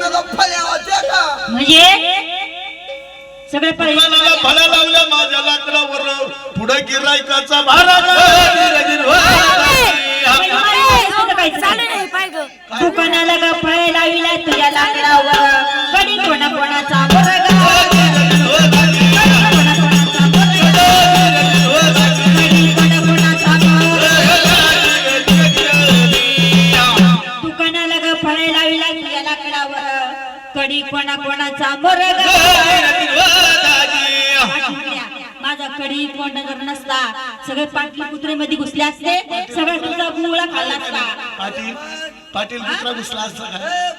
माझ्याला फळ्या होत्या का म्हणजे सगळे फळ्याला फळ्या लावल्या माझ्या लाकडावर पुढे गिरायकाचा भारा दुकानाला ग फळे लाविला तुझ्या लाकडावर कधी कोणाचा दुकानाला ग फळे लाविला तुझ्या लाकडावर कधी कोणाचा मोरग माझा कडी कोंड जर नसता सगळे पाटील कुत्रे मध्ये घुसले असते सगळं तुझा गुळा खाल्ला असता पाटील कुत्रा घुसला असता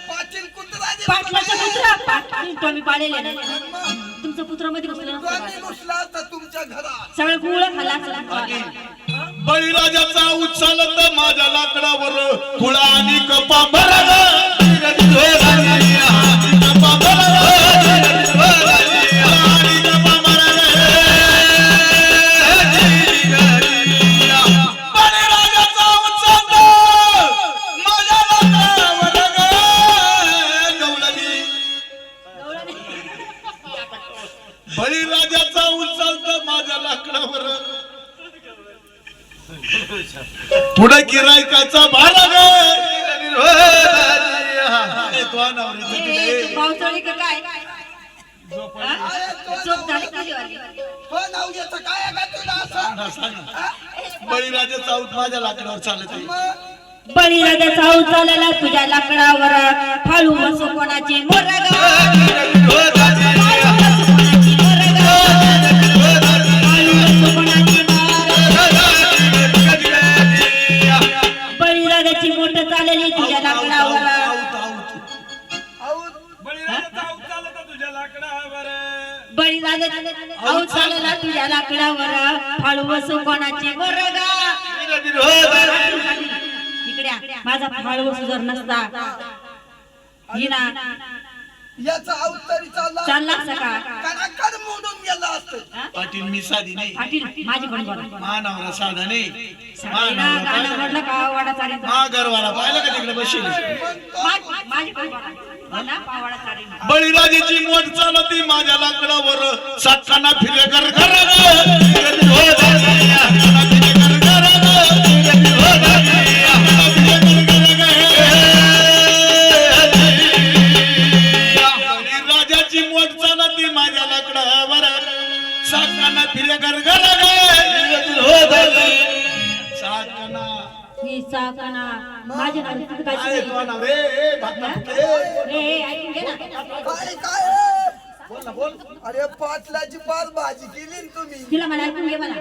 पाटील कुत्रा पाटलाचा कुत्रा पाटील तुम्ही पाळलेले ना तुमचं कुत्र्यामध्ये घुसलं तुम्ही घुसला असता तुमच्या घरात सगळं गुळ खाल्ला असता बळीराजाचा उच्चालत माझ्या लाकडावर खुळा आणि कपा बळीराजाचा उच्चालत माझ्या लाकडावर पुढे गिरायकाचा भारा पावसाळी का काय झोप झाली तुझी वाली नाव घ्यायचं काय आहे का तुला असं बळीराजाचा उच माझ्या लाकडावर चालत आहे बळीराजाचा उचालला तुझ्या लाकडावर फाळू बसू कोणाचे मोरग बळीराजाची मोठ चालली तुझ्या लाकडावर बळीराजा आऊ चालला तुझ्या लाकडावर फाळू बसू कोणाचे मोरग इकडे माझा फाळू बसू जर नसता ही ना याचा अवतरी चालला चालला असता का कणाकड मोडून गेला असतं पाटील मी साधी नाही पाटील माझी पण बोला मानावरा साधा नाही गाणं म्हटलं का वाडा चालेल मा घरवाला पाहिलं का तिकडे बसेल माझी पण बोला पावाडा चालेल बळीराजाची मोठ चालती माझ्या लाकडावर सातखाना फिरे घर घर बळीराजाची मोठ चालती माझ्या लाकडावर सातखाना फिरे घर घर सातखाना ही साकाना माझ्या नावाने तिथं काय काय शिकवलं? नाव रे भातना फुटे ए, ऐकून घे ना. काय काय आहे? बोल ना बोल अरे पाटलाची पाल भाजी केली ना तुम्ही तिला म्हणा ऐकून घे म्हणा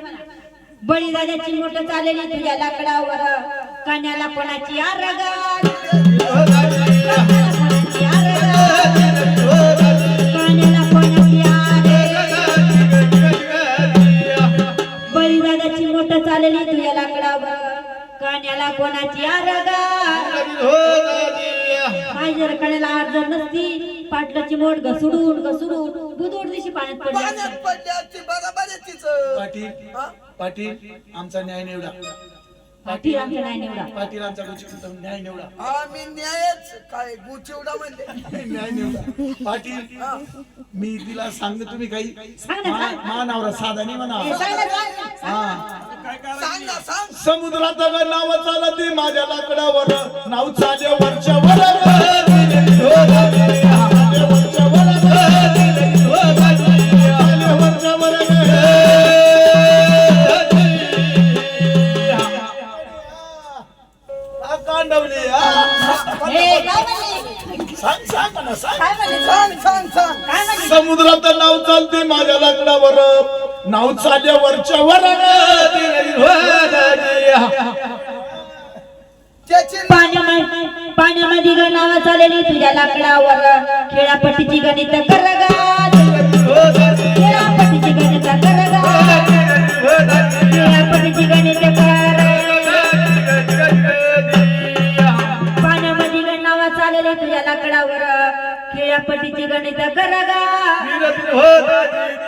बळीराजाची मोठ चाललेली तुझ्या लाकडावर कान्याला कोणाची आरगाल कान्याला कोणाची बळीराजाची मोठ चाललेली तुझ्या लाकडावर कान्याला कोणाची आरगाल माझी जर कण्याला आर जर नसती पाटलाची मोठ घसुडून बुधोड दिवशी पाण्यात पडली पाण्यात पडली असती बरोबर आहे तिचं पाटील हा? पाटील आमचा न्याय निवडा पाटील आमच्या नाही निवडा पाटील आमचा न्याय निवडा आम्ही न्यायच काय गुचिवडा म्हणले न्याय निवडा पाटील हा. मी तिला सांगतो तुम्ही काही सांग ना, सांग. मानावरा साधा नाही म्हणा सांग ना, सांग. हा सांग ना सांग समुद्रात नाव चालती माझ्या लाकडावर नाव चाले वरच्या वर कांडवली ए, काय म्हणली? सांग सांग ना सांग काय म्हणली? सांग सांग सांग काय म्हणली? समुद्रात नाव चालते माझ्या लाकडावर नाव चालल्या वरच्या वर त्याची पाण्यामध्ये ग नाव चाललेली तुझ्या लाकडावर खेळापट्टीची गणित करगा खेळापट्टीची गणित करगा खेळापट्टीची गणित कर पाण्यामध्ये ग नाव चाललेली तुझ्या लाकडावर खेळापट्टीची गणित करगा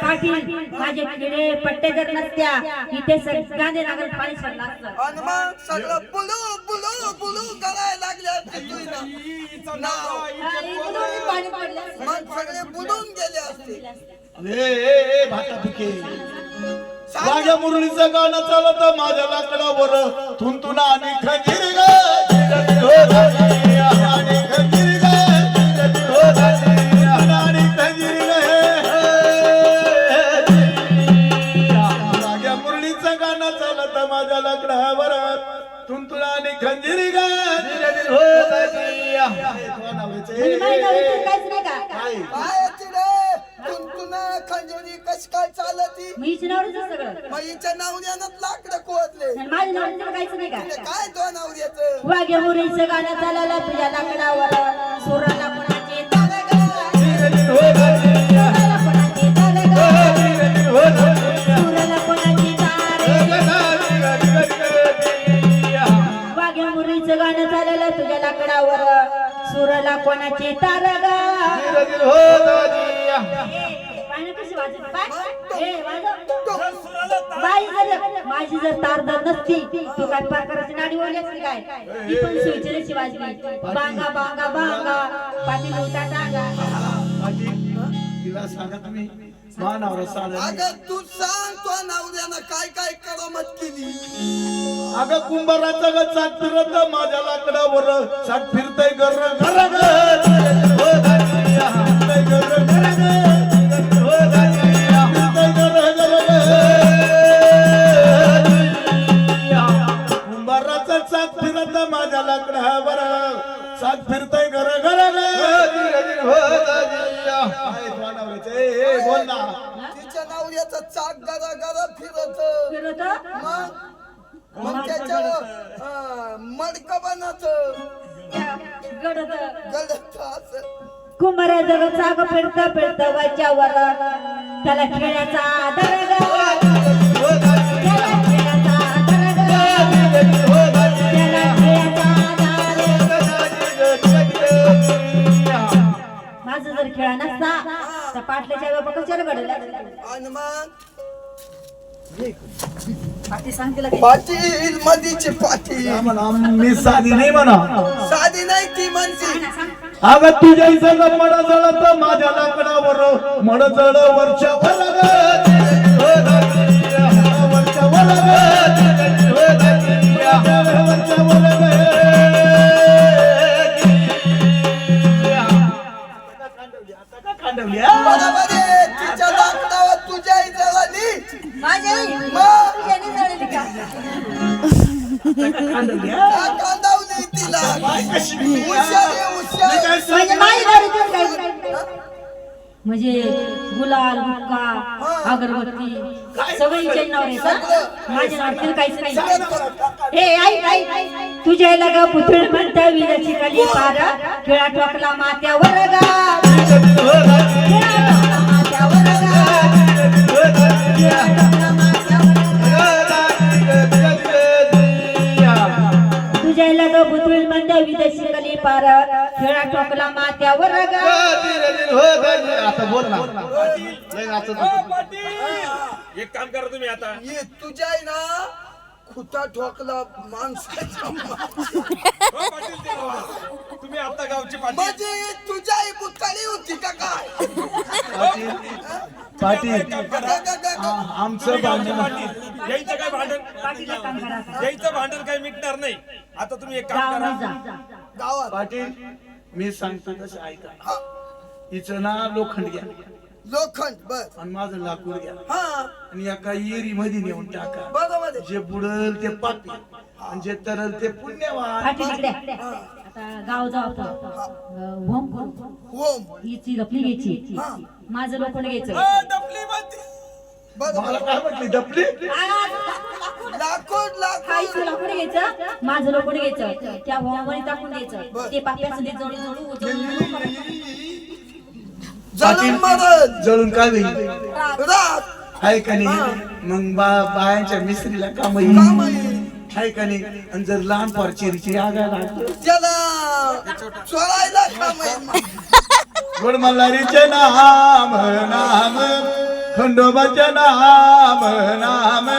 पाटील माझे खेळे पट्टे जर नसत्या इथे गांधीनगर पाणी सोडलं असतं आणि मग सगळं बुलू बुलू बुलू करायला लागले असते तुझी नाव पाणी पडले असते. मग सगळे बुडून गेले असते. ए भाता पिके माझ्या मुरळीचं गाणं चालत माझ्या लाकडावर तुंतुना आणि खंजीर ग आणि खंजीर ग आणि खंजीर ग माझ्या मुरळीचं गाणं चालत माझ्या लाकडावर तुंतुना आणि खंजीर ग म्हणजे माझ्या नवरीचं काहीच नाही का? काय तिने तुंतुना खंजोरी कशी काय चालती? म्हैस नवरीचं सगळं. मग हिच्या नावऱ्यानं लाकडं कोवतले. आणि माझ्या नवरीचं काहीच नाही का? तिने काय तो नावऱ्याचं? वाघ्या मुरीचं गाणं चाललं तुझ्या लाकडावर सुराला कोणाची तार ग. सुराला कोणाची तार ग. सुराला कोणाची तार. वाघ्या मुरीचं गाणं चाललं तुझ्या लाकडावर सुराला कोणाची तार ग. पाण्यात कशी वाजत बाय? ए, वाजव. बाई जर माझी जर तार जर नसती तू काय प्रकाराची नाडी ओढली असती काय? ती पण सुविचाराची वाजली बांगा बांगा बांगा पाठी मोठा टांगा. तिला सांगा तुम्ही मानावर साधन अगं तू सांग तो नावऱ्यानं काय काय करामत केली? अगं कुंभाराचा ग चाक फिरत माझ्या लाकडावर चाक फिरतय गर घर कुंभाराचा चाक फिरत माझ्या लाकडावर चाक फिरतय घर घर बोल ना. तिच्या नावऱ्याचं चाक गरा गरा फिरत. फिरत मग त्याच्यावर मडक बनत गडद गलत असं. कुंभारा जग चाक फिरत फिरत वच्यावर त्याला खेळाचा आधार ग. त्याला खेळाचा आधार ग. त्याला खेळाचा आधार. माझं जर खेळा नसता तर पाटल्याच्या वेळा कशाला घडला. आणि मग पाटी सांग तिला काय? पाटील मधीची पाटील मी साधी नाही म्हणा. साधी नाही ती म्हणती. अगं तुझ्या इथं मड जळत माझ्या लाकडावर मड जळ वरच्या वर वरच्या बरोबर आहे. तिच्या लाकडावर तुझ्या जळाली. माझ्या आई मग तुझ्याने जळली का? कांदावली तिला. हुशारी हुशार. म्हणजे माझी घरी काय म्हणजे गुलाल बुक्का अगरबत्ती सगळी चैनावर येतात. माझ्या नावातील काहीच नाही. ए आई आई तुझ्या लगा पुतळ म्हणता विजाची खाली पार खेळा ठोकला माथ्यावर गा. खेळा ठोकला माथ्यावर गा. खेळा ठोकला तुझ्या लगा पुतळ म्हणता विजाची खाली पार खेळा ठोकला माथ्यावर गा. आता बोल ना. एक काम करा तुम्ही आता ये तुझ्या आहे ना खुटा ठोकला माणसाच्या तुम्ही आता गावची पाटील म्हणजे तुझ्या आई बुताळी होती का काय? पाटील आमचं गावचे भांडण पाटील यायचं काय भांडण यायचं भांडण काही मिटणार नाही. आता तुम्ही एक काम करा गावात पाटील मी सांगतो तसं ऐका. हिचं ना लोखंड घ्या लोखंड बस. आणि माझं लाकूड घ्या हा आणि एका येरी मध्ये नेऊन टाका. बरोबर आहे. जे बुडल ते पापी आणि जे तरल ते पुण्यवान. आता गाव जाऊ होम होम हिची लपली घ्यायची माझं लोखंड घ्यायचं. डबली बाती बरोबर. मला काय म्हटली डपली लाकूड लाकूड खायचं लोखंड घ्यायचं माझं लोखंड घ्यायचं त्या होमामध्ये टाकून द्यायचं. ते पाप्याचं ते जळू जळू जळून मरत जळून काय होईल रात आहे का नाही. मग बायांच्या मिस्त्रीला काम येईल काम येईल. आहे का नाही. आणि जर लहान पोरचीची आगा लागतो त्याला चोरायला काम येईल. गोड मल्हारीचे नाम नाम खंडोबाचे नाम नाम